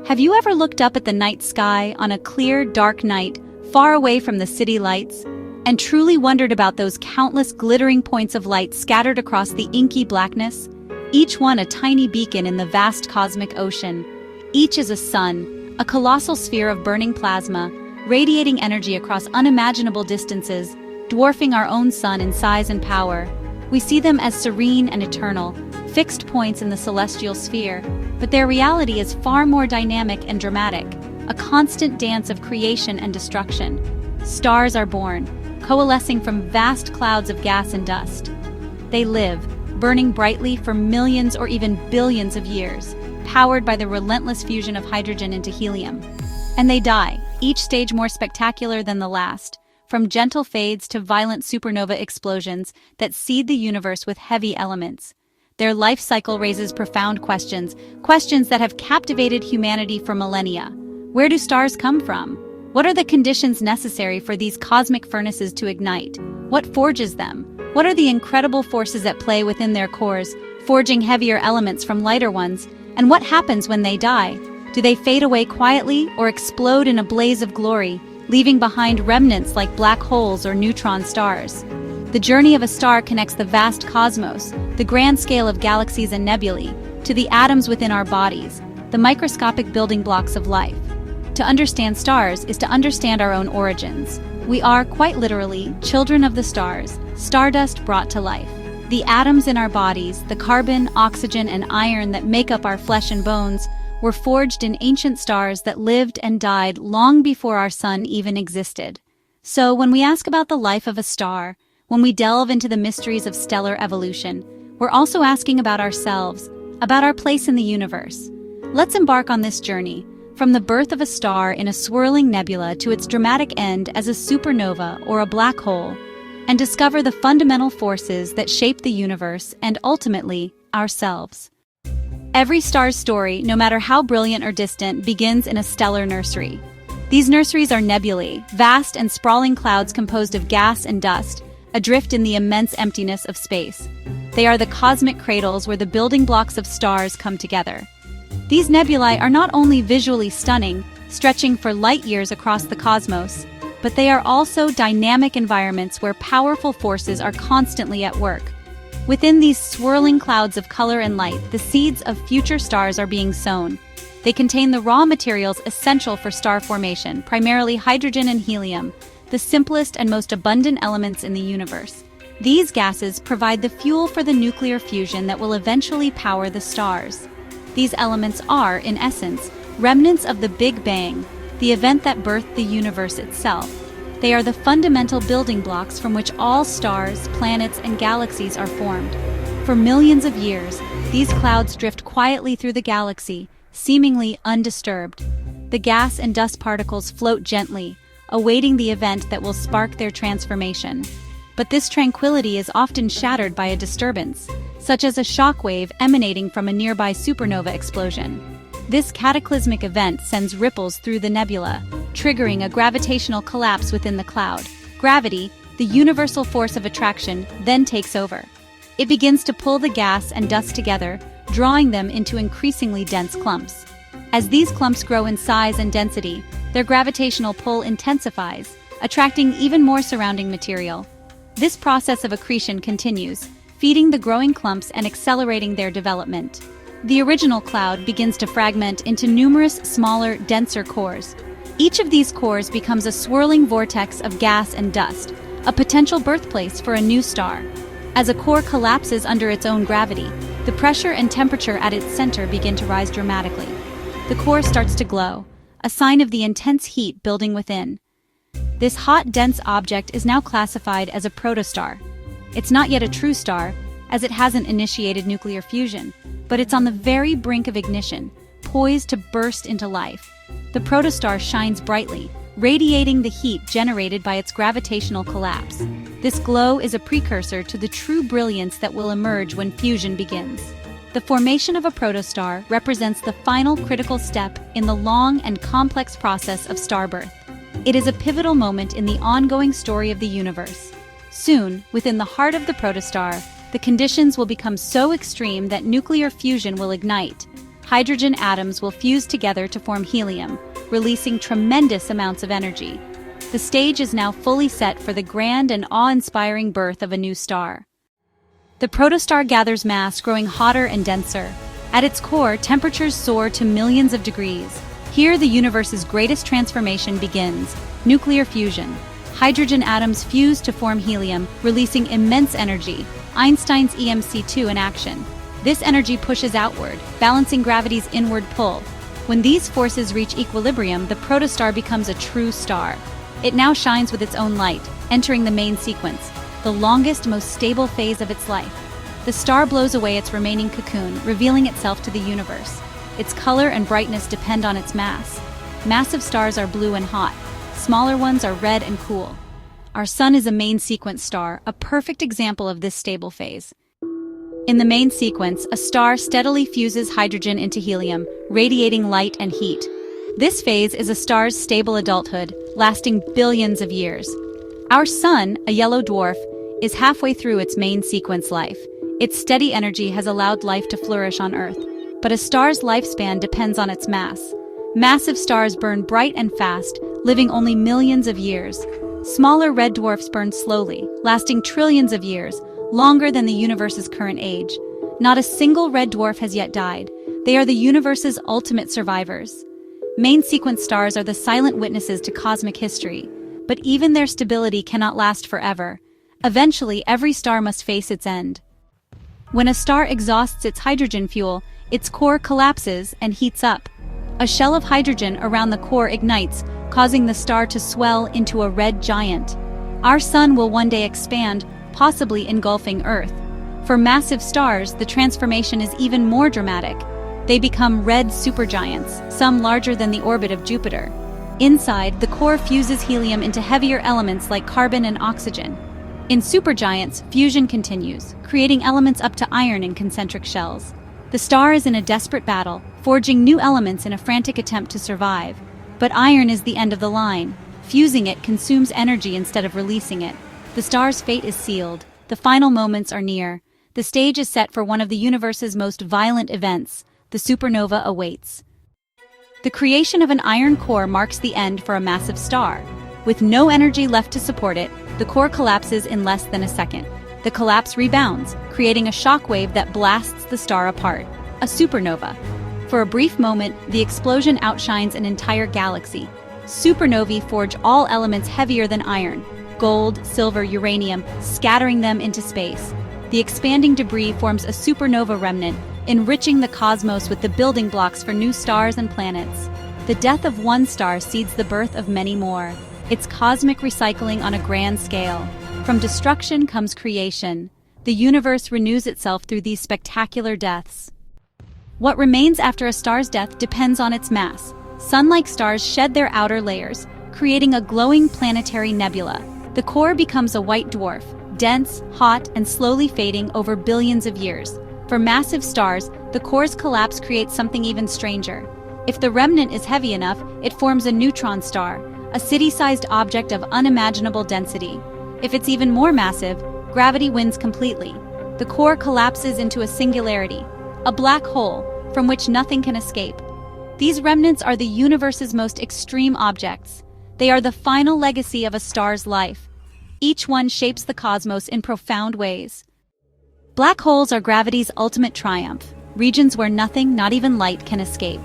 Have you ever looked up at the night sky on a clear, dark night, far away from the city lights, and truly wondered about those countless glittering points of light scattered across the inky blackness? Each one a tiny beacon in the vast cosmic ocean. Each is a sun, a colossal sphere of burning plasma, radiating energy across unimaginable distances, dwarfing our own sun in size and power. We see them as serene and eternal, fixed points in the celestial sphere, but their reality is far more dynamic and dramatic, a constant dance of creation and destruction. Stars are born, coalescing from vast clouds of gas and dust. They live, burning brightly for millions or even billions of years, powered by the relentless fusion of hydrogen into helium. And they die, each stage more spectacular than the last, from gentle fades to violent supernova explosions that seed the universe with heavy elements. Their life cycle raises profound questions that have captivated humanity for millennia. Where do stars come from? What are the conditions necessary for these cosmic furnaces to ignite? What forges them? What are the incredible forces at play within their cores, forging heavier elements from lighter ones? And what happens when they die? Do they fade away quietly or explode in a blaze of glory, leaving behind remnants like black holes or neutron stars? The journey of a star connects the vast cosmos, the grand scale of galaxies and nebulae, to the atoms within our bodies, the microscopic building blocks of life. To understand stars is to understand our own origins. We are, quite literally, children of the stars, stardust brought to life. The atoms in our bodies, the carbon, oxygen, and iron that make up our flesh and bones, were forged in ancient stars that lived and died long before our sun even existed. So when we ask about the life of a star, when we delve into the mysteries of stellar evolution, we're also asking about ourselves, about our place in the universe. Let's embark on this journey, from the birth of a star in a swirling nebula to its dramatic end as a supernova or a black hole, and discover the fundamental forces that shape the universe and ultimately, ourselves. Every star's story, no matter how brilliant or distant, begins in a stellar nursery. These nurseries are nebulae, vast and sprawling clouds composed of gas and dust, adrift in the immense emptiness of space. They are the cosmic cradles where the building blocks of stars come together. These nebulae are not only visually stunning, stretching for light years across the cosmos, but they are also dynamic environments where powerful forces are constantly at work. Within these swirling clouds of color and light, the seeds of future stars are being sown. They contain the raw materials essential for star formation, primarily hydrogen and helium, the simplest and most abundant elements in the universe. These gases provide the fuel for the nuclear fusion that will eventually power the stars. These elements are, in essence, remnants of the Big Bang, the event that birthed the universe itself. They are the fundamental building blocks from which all stars, planets, and galaxies are formed. For millions of years, these clouds drift quietly through the galaxy, seemingly undisturbed. The gas and dust particles float gently, awaiting the event that will spark their transformation. But this tranquility is often shattered by a disturbance, such as a shock wave emanating from a nearby supernova explosion. This cataclysmic event sends ripples through the nebula, triggering a gravitational collapse within the cloud. Gravity, the universal force of attraction, then takes over. It begins to pull the gas and dust together, drawing them into increasingly dense clumps. As these clumps grow in size and density, their gravitational pull intensifies, attracting even more surrounding material. This process of accretion continues, feeding the growing clumps and accelerating their development. The original cloud begins to fragment into numerous smaller, denser cores. Each of these cores becomes a swirling vortex of gas and dust, a potential birthplace for a new star. As a core collapses under its own gravity, the pressure and temperature at its center begin to rise dramatically. The core starts to glow, a sign of the intense heat building within. This hot, dense object is now classified as a protostar. It's not yet a true star, as it hasn't initiated nuclear fusion, but it's on the very brink of ignition, poised to burst into life. The protostar shines brightly, radiating the heat generated by its gravitational collapse. This glow is a precursor to the true brilliance that will emerge when fusion begins. The formation of a protostar represents the final critical step in the long and complex process of star birth. It is a pivotal moment in the ongoing story of the universe. Soon, within the heart of the protostar, the conditions will become so extreme that nuclear fusion will ignite. hydrogen atoms will fuse together to form helium, releasing tremendous amounts of energy. The stage is now fully set for the grand and awe-inspiring birth of a new star. The protostar gathers mass, growing hotter and denser. At its core, temperatures soar to millions of degrees. Here, the universe's greatest transformation begins: nuclear fusion. Hydrogen atoms fuse to form helium, releasing immense energy, Einstein's EMC2 in action. This energy pushes outward, balancing gravity's inward pull. When these forces reach equilibrium, the protostar becomes a true star. It now shines with its own light, entering the main sequence, the longest, most stable phase of its life. The star blows away its remaining cocoon, revealing itself to the universe. Its color and brightness depend on its mass. Massive stars are blue and hot. Smaller ones are red and cool. Our Sun is a main sequence star, a perfect example of this stable phase. In the main sequence, a star steadily fuses hydrogen into helium, radiating light and heat. This phase is a star's stable adulthood, lasting billions of years. Our Sun, a yellow dwarf, is halfway through its main sequence life. Its steady energy has allowed life to flourish on Earth. But a star's lifespan depends on its mass. Massive stars burn bright and fast, living only millions of years. Smaller red dwarfs burn slowly, lasting trillions of years, longer than the universe's current age. Not a single red dwarf has yet died. They are the universe's ultimate survivors. Main sequence stars are the silent witnesses to cosmic history, but even their stability cannot last forever. Eventually, every star must face its end. When a star exhausts its hydrogen fuel, its core collapses and heats up. A shell of hydrogen around the core ignites, causing the star to swell into a red giant. Our Sun will one day expand, possibly engulfing Earth. For massive stars, the transformation is even more dramatic. They become red supergiants, some larger than the orbit of Jupiter. Inside, the core fuses helium into heavier elements like carbon and oxygen. In supergiants, fusion continues, creating elements up to iron in concentric shells. The star is in a desperate battle, forging new elements in a frantic attempt to survive. But iron is the end of the line. Fusing it consumes energy instead of releasing it. The star's fate is sealed. The final moments are near. The stage is set for one of the universe's most violent events. The supernova awaits. The creation of an iron core marks the end for a massive star. With no energy left to support it, the core collapses in less than a second. The collapse rebounds, creating a shockwave that blasts the star apart, a supernova. For a brief moment, the explosion outshines an entire galaxy. Supernovae forge all elements heavier than iron, gold, silver, uranium, scattering them into space. The expanding debris forms a supernova remnant, enriching the cosmos with the building blocks for new stars and planets. The death of one star seeds the birth of many more. It's cosmic recycling on a grand scale. From destruction comes creation. The universe renews itself through these spectacular deaths. What remains after a star's death depends on its mass. Sun-like stars shed their outer layers, creating a glowing planetary nebula. The core becomes a white dwarf, dense, hot, and slowly fading over billions of years. For massive stars, the core's collapse creates something even stranger. If the remnant is heavy enough, it forms a neutron star, a city-sized object of unimaginable density. If it's even more massive, gravity wins completely. The core collapses into a singularity, a black hole, from which nothing can escape. These remnants are the universe's most extreme objects. They are the final legacy of a star's life. Each one shapes the cosmos in profound ways. Black holes are gravity's ultimate triumph, regions where nothing, not even light, can escape.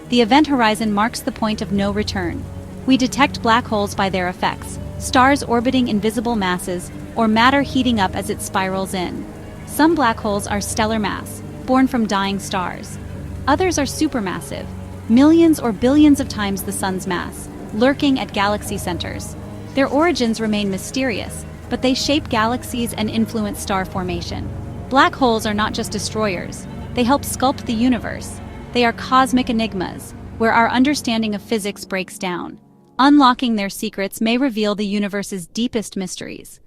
The event horizon marks the point of no return. We detect black holes by their effects, stars orbiting invisible masses, or matter heating up as it spirals in. Some black holes are stellar mass, born from dying stars. Others are supermassive, millions or billions of times the sun's mass, lurking at galaxy centers. Their origins remain mysterious, but they shape galaxies and influence star formation. Black holes are not just destroyers. They help sculpt the universe. They are cosmic enigmas, where our understanding of physics breaks down. Unlocking their secrets may reveal the universe's deepest mysteries.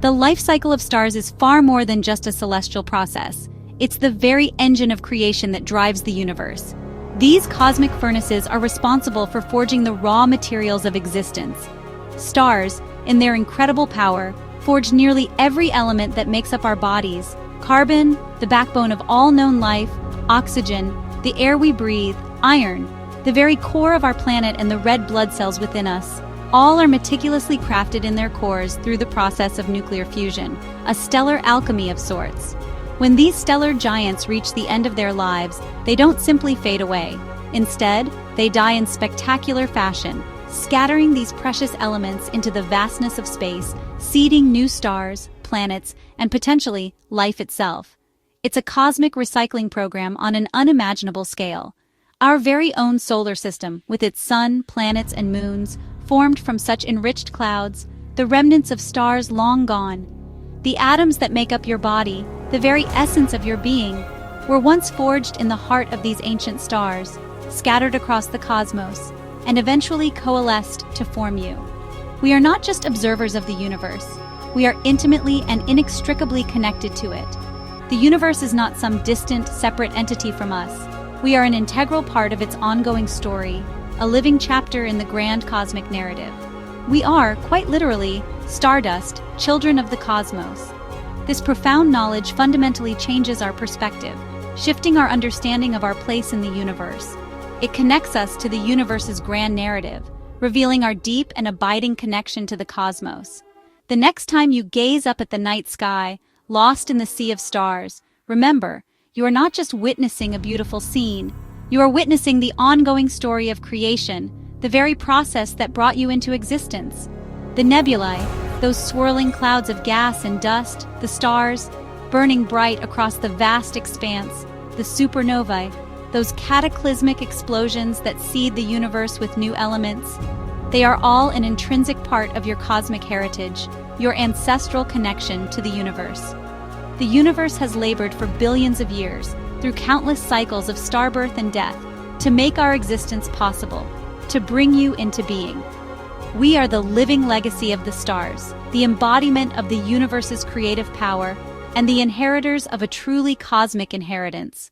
The life cycle of stars is far more than just a celestial process. It's the very engine of creation that drives the universe. These cosmic furnaces are responsible for forging the raw materials of existence. Stars, in their incredible power, forge nearly every element that makes up our bodies: carbon, the backbone of all known life; oxygen, the air we breathe, iron, the very core of our planet and the red blood cells within us, all are meticulously crafted in their cores through the process of nuclear fusion, a stellar alchemy of sorts. When these stellar giants reach the end of their lives, they don't simply fade away. Instead, they die in spectacular fashion, scattering these precious elements into the vastness of space, seeding new stars, planets, and potentially life itself. It's a cosmic recycling program on an unimaginable scale. Our very own solar system, with its sun, planets, and moons, formed from such enriched clouds, the remnants of stars long gone. The atoms that make up your body, the very essence of your being, were once forged in the heart of these ancient stars, scattered across the cosmos, and eventually coalesced to form you. We are not just observers of the universe, we are intimately and inextricably connected to it. The universe is not some distant, separate entity from us. We are an integral part of its ongoing story, a living chapter in the grand cosmic narrative. We are, quite literally, stardust, children of the cosmos. This profound knowledge fundamentally changes our perspective, shifting our understanding of our place in the universe. It connects us to the universe's grand narrative, revealing our deep and abiding connection to the cosmos. The next time you gaze up at the night sky, lost in the sea of stars, remember, you are not just witnessing a beautiful scene, you are witnessing the ongoing story of creation, the very process that brought you into existence. The nebulae, those swirling clouds of gas and dust, the stars, burning bright across the vast expanse, the supernovae, those cataclysmic explosions that seed the universe with new elements, they are all an intrinsic part of your cosmic heritage, your ancestral connection to the universe. The universe has labored for billions of years, through countless cycles of starbirth and death, to make our existence possible, to bring you into being. We are the living legacy of the stars, the embodiment of the universe's creative power, and the inheritors of a truly cosmic inheritance.